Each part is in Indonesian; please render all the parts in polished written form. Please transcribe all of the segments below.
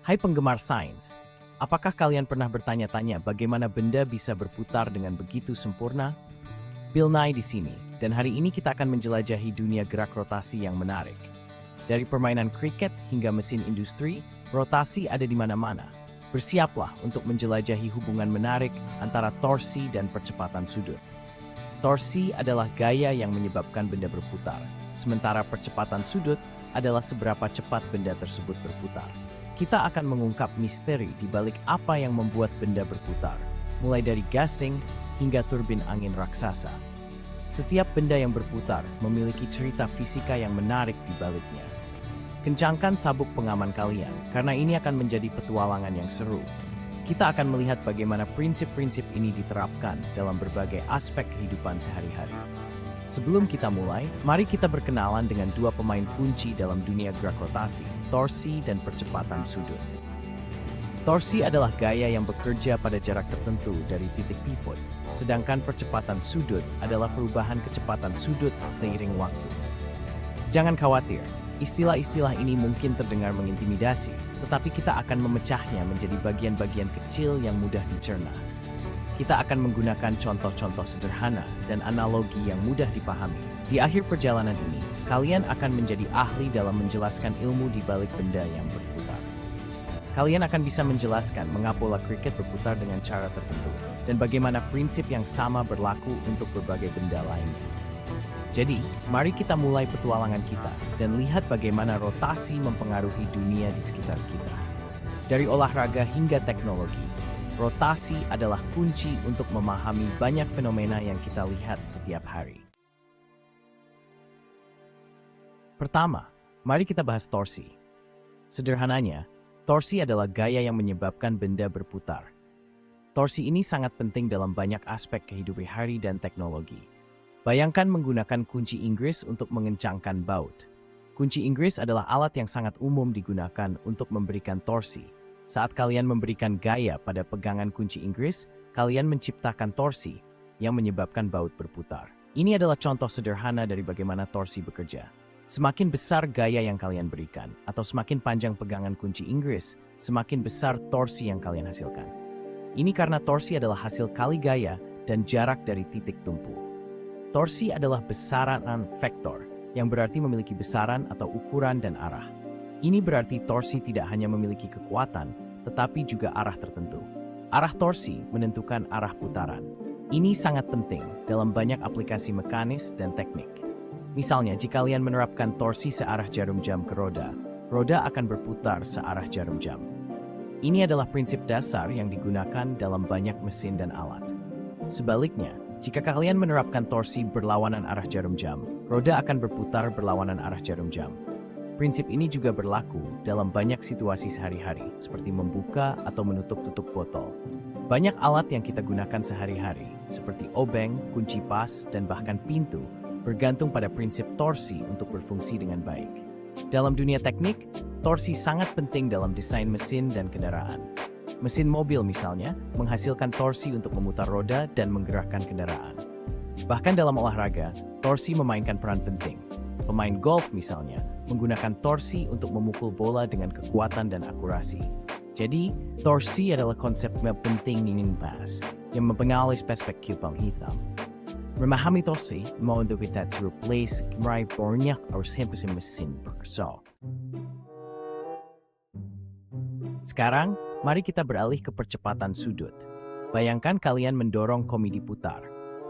Hai penggemar sains, apakah kalian pernah bertanya-tanya bagaimana benda bisa berputar dengan begitu sempurna? Bill Nye di sini, dan hari ini kita akan menjelajahi dunia gerak rotasi yang menarik. Dari permainan kriket hingga mesin industri, rotasi ada di mana-mana. Bersiaplah untuk menjelajahi hubungan menarik antara torsi dan percepatan sudut. Torsi adalah gaya yang menyebabkan benda berputar, sementara percepatan sudut adalah seberapa cepat benda tersebut berputar. Kita akan mengungkap misteri di balik apa yang membuat benda berputar, mulai dari gasing hingga turbin angin raksasa. Setiap benda yang berputar memiliki cerita fisika yang menarik di baliknya. Kencangkan sabuk pengaman kalian, karena ini akan menjadi petualangan yang seru. Kita akan melihat bagaimana prinsip-prinsip ini diterapkan dalam berbagai aspek kehidupan sehari-hari. Sebelum kita mulai, mari kita berkenalan dengan dua pemain kunci dalam dunia gerak rotasi, torsi dan percepatan sudut. Torsi adalah gaya yang bekerja pada jarak tertentu dari titik pivot, sedangkan percepatan sudut adalah perubahan kecepatan sudut seiring waktu. Jangan khawatir, istilah-istilah ini mungkin terdengar mengintimidasi, tetapi kita akan memecahnya menjadi bagian-bagian kecil yang mudah dicerna. Kita akan menggunakan contoh-contoh sederhana dan analogi yang mudah dipahami. Di akhir perjalanan ini, kalian akan menjadi ahli dalam menjelaskan ilmu di balik benda yang berputar. Kalian akan bisa menjelaskan mengapa bola kriket berputar dengan cara tertentu, dan bagaimana prinsip yang sama berlaku untuk berbagai benda lainnya. Jadi, mari kita mulai petualangan kita dan lihat bagaimana rotasi mempengaruhi dunia di sekitar kita. Dari olahraga hingga teknologi, rotasi adalah kunci untuk memahami banyak fenomena yang kita lihat setiap hari. Pertama, mari kita bahas torsi. Sederhananya, torsi adalah gaya yang menyebabkan benda berputar. Torsi ini sangat penting dalam banyak aspek kehidupan hari dan teknologi. Bayangkan menggunakan kunci Inggris untuk mengencangkan baut. Kunci Inggris adalah alat yang sangat umum digunakan untuk memberikan torsi. Saat kalian memberikan gaya pada pegangan kunci Inggris, kalian menciptakan torsi yang menyebabkan baut berputar. Ini adalah contoh sederhana dari bagaimana torsi bekerja. Semakin besar gaya yang kalian berikan, atau semakin panjang pegangan kunci Inggris, semakin besar torsi yang kalian hasilkan. Ini karena torsi adalah hasil kali gaya dan jarak dari titik tumpu. Torsi adalah besaran vektor, yang berarti memiliki besaran atau ukuran dan arah. Ini berarti torsi tidak hanya memiliki kekuatan, tetapi juga arah tertentu. Arah torsi menentukan arah putaran. Ini sangat penting dalam banyak aplikasi mekanis dan teknik. Misalnya, jika kalian menerapkan torsi searah jarum jam ke roda, roda akan berputar searah jarum jam. Ini adalah prinsip dasar yang digunakan dalam banyak mesin dan alat. Sebaliknya, jika kalian menerapkan torsi berlawanan arah jarum jam, roda akan berputar berlawanan arah jarum jam. Prinsip ini juga berlaku dalam banyak situasi sehari-hari, seperti membuka atau menutup tutup botol. Banyak alat yang kita gunakan sehari-hari, seperti obeng, kunci pas, dan bahkan pintu, bergantung pada prinsip torsi untuk berfungsi dengan baik. Dalam dunia teknik, torsi sangat penting dalam desain mesin dan kendaraan. Mesin mobil misalnya, menghasilkan torsi untuk memutar roda dan menggerakkan kendaraan. Bahkan dalam olahraga, torsi memainkan peran penting. Pemain golf misalnya, menggunakan torsi untuk memukul bola dengan kekuatan dan akurasi. Jadi, torsi adalah konsep yang penting ingin bahas, yang mempengaruhi perspektif Bang Hitam. Memahami torsi, mau untuk kita replace meraih banyak harus mesin berkesal. Sekarang, mari kita beralih ke percepatan sudut. Bayangkan kalian mendorong komedi putar.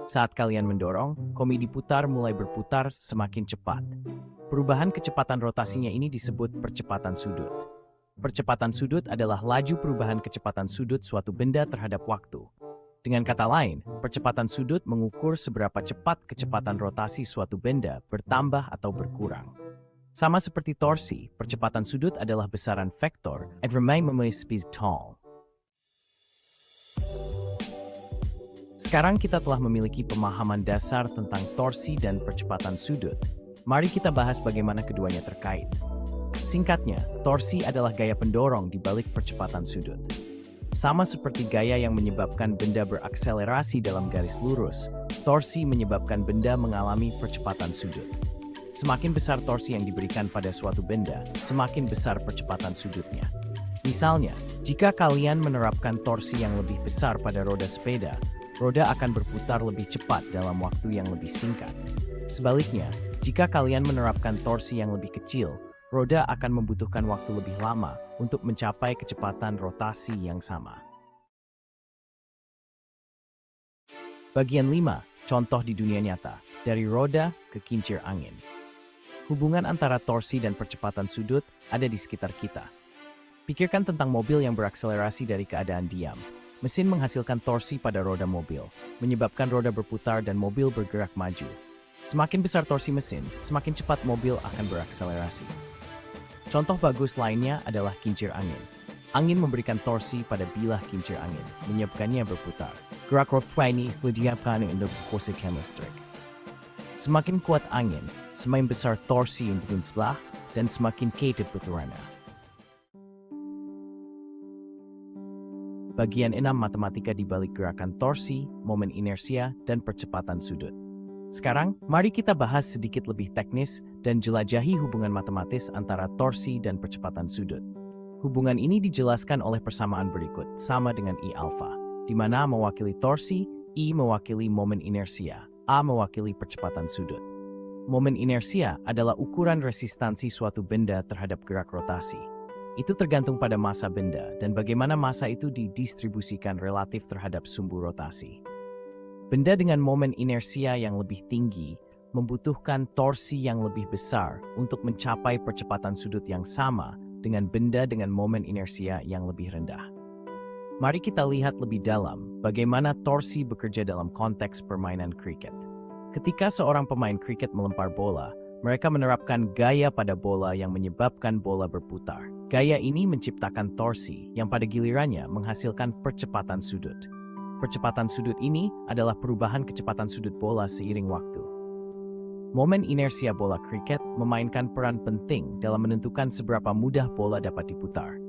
Saat kalian mendorong, komedi putar mulai berputar semakin cepat. Perubahan kecepatan rotasinya ini disebut percepatan sudut. Percepatan sudut adalah laju perubahan kecepatan sudut suatu benda terhadap waktu. Dengan kata lain, percepatan sudut mengukur seberapa cepat kecepatan rotasi suatu benda bertambah atau berkurang. Sama seperti torsi, percepatan sudut adalah besaran vektor and remain memiliki speed tall. Sekarang kita telah memiliki pemahaman dasar tentang torsi dan percepatan sudut. Mari kita bahas bagaimana keduanya terkait. Singkatnya, torsi adalah gaya pendorong di balik percepatan sudut. Sama seperti gaya yang menyebabkan benda berakselerasi dalam garis lurus, torsi menyebabkan benda mengalami percepatan sudut. Semakin besar torsi yang diberikan pada suatu benda, semakin besar percepatan sudutnya. Misalnya, jika kalian menerapkan torsi yang lebih besar pada roda sepeda, roda akan berputar lebih cepat dalam waktu yang lebih singkat. Sebaliknya, jika kalian menerapkan torsi yang lebih kecil, roda akan membutuhkan waktu lebih lama untuk mencapai kecepatan rotasi yang sama. Bagian 5. Contoh di dunia nyata, dari roda ke kincir angin. Hubungan antara torsi dan percepatan sudut ada di sekitar kita. Pikirkan tentang mobil yang berakselerasi dari keadaan diam. Mesin menghasilkan torsi pada roda mobil, menyebabkan roda berputar dan mobil bergerak maju. Semakin besar torsi mesin, semakin cepat mobil akan berakselerasi. Contoh bagus lainnya adalah kincir angin. Angin memberikan torsi pada bilah kincir angin, menyebabkannya berputar. Gerak roda ini digunakan untuk kuasa listrik. Semakin kuat angin, semakin besar torsi yang sebelah, dan semakin ketat putarannya. Bagian 6. Matematika di balik gerakan torsi, momen inersia, dan percepatan sudut. Sekarang, mari kita bahas sedikit lebih teknis dan jelajahi hubungan matematis antara torsi dan percepatan sudut. Hubungan ini dijelaskan oleh persamaan berikut, sama dengan I alfa, di mana mewakili torsi, I mewakili momen inersia, A mewakili percepatan sudut. Momen inersia adalah ukuran resistansi suatu benda terhadap gerak rotasi. Itu tergantung pada massa benda dan bagaimana massa itu didistribusikan relatif terhadap sumbu rotasi. Benda dengan momen inersia yang lebih tinggi membutuhkan torsi yang lebih besar untuk mencapai percepatan sudut yang sama dengan benda dengan momen inersia yang lebih rendah. Mari kita lihat lebih dalam bagaimana torsi bekerja dalam konteks permainan kriket. Ketika seorang pemain kriket melempar bola, mereka menerapkan gaya pada bola yang menyebabkan bola berputar. Gaya ini menciptakan torsi yang pada gilirannya menghasilkan percepatan sudut. Percepatan sudut ini adalah perubahan kecepatan sudut bola seiring waktu. Momen inersia bola kriket memainkan peran penting dalam menentukan seberapa mudah bola dapat diputar.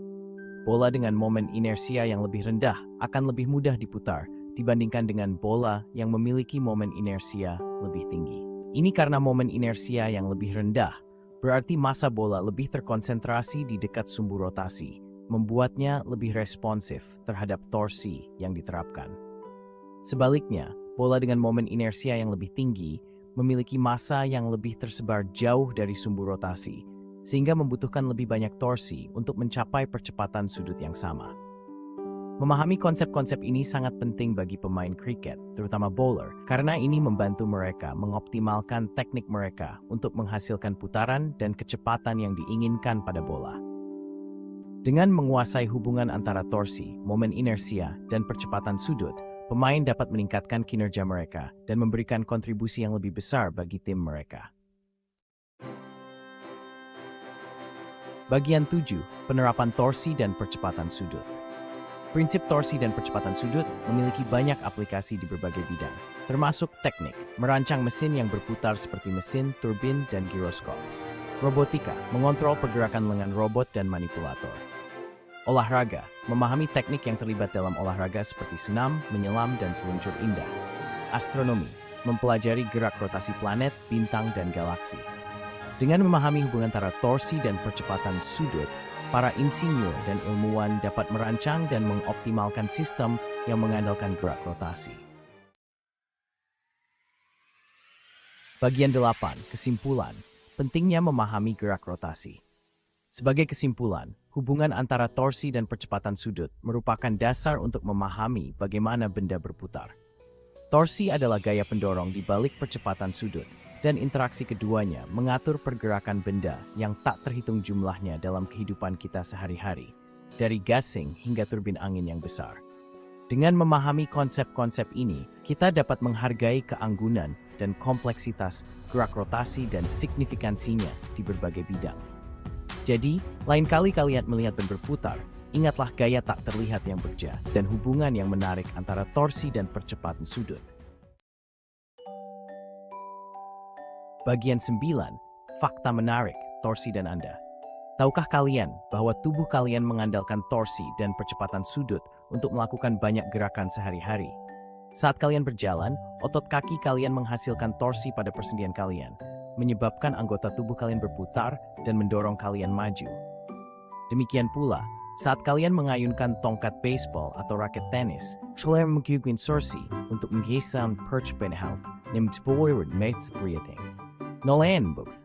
Bola dengan momen inersia yang lebih rendah akan lebih mudah diputar dibandingkan dengan bola yang memiliki momen inersia lebih tinggi. Ini karena momen inersia yang lebih rendah berarti massa bola lebih terkonsentrasi di dekat sumbu rotasi, membuatnya lebih responsif terhadap torsi yang diterapkan. Sebaliknya, bola dengan momen inersia yang lebih tinggi memiliki massa yang lebih tersebar jauh dari sumbu rotasi, sehingga membutuhkan lebih banyak torsi untuk mencapai percepatan sudut yang sama. Memahami konsep-konsep ini sangat penting bagi pemain kriket, terutama bowler, karena ini membantu mereka mengoptimalkan teknik mereka untuk menghasilkan putaran dan kecepatan yang diinginkan pada bola. Dengan menguasai hubungan antara torsi, momen inersia, dan percepatan sudut, pemain dapat meningkatkan kinerja mereka dan memberikan kontribusi yang lebih besar bagi tim mereka. Bagian 7. Penerapan torsi dan percepatan sudut. Prinsip torsi dan percepatan sudut memiliki banyak aplikasi di berbagai bidang, termasuk teknik, merancang mesin yang berputar seperti mesin, turbin, dan giroskop. Robotika, mengontrol pergerakan lengan robot dan manipulator. Olahraga, memahami teknik yang terlibat dalam olahraga seperti senam, menyelam, dan seluncur indah. Astronomi, mempelajari gerak rotasi planet, bintang, dan galaksi. Dengan memahami hubungan antara torsi dan percepatan sudut, para insinyur dan ilmuwan dapat merancang dan mengoptimalkan sistem yang mengandalkan gerak rotasi. Bagian 8. Kesimpulan. Pentingnya memahami gerak rotasi. Sebagai kesimpulan, hubungan antara torsi dan percepatan sudut merupakan dasar untuk memahami bagaimana benda berputar. Torsi adalah gaya pendorong di balik percepatan sudut, dan interaksi keduanya mengatur pergerakan benda yang tak terhitung jumlahnya dalam kehidupan kita sehari-hari, dari gasing hingga turbin angin yang besar. Dengan memahami konsep-konsep ini, kita dapat menghargai keanggunan dan kompleksitas gerak rotasi dan signifikansinya di berbagai bidang. Jadi, lain kali kalian melihat benda berputar, ingatlah gaya tak terlihat yang bekerja dan hubungan yang menarik antara torsi dan percepatan sudut. Bagian 9. Fakta menarik, torsi dan Anda. Tahukah kalian bahwa tubuh kalian mengandalkan torsi dan percepatan sudut untuk melakukan banyak gerakan sehari-hari? Saat kalian berjalan, otot kaki kalian menghasilkan torsi pada persendian kalian, menyebabkan anggota tubuh kalian berputar dan mendorong kalian maju. Demikian pula, Saat kalian mengayunkan tongkat baseball atau raket tenis, kalian menggunakan sorsi untuk menggeser perch penhealth yang berbuat mates breathing. Nolayan booth.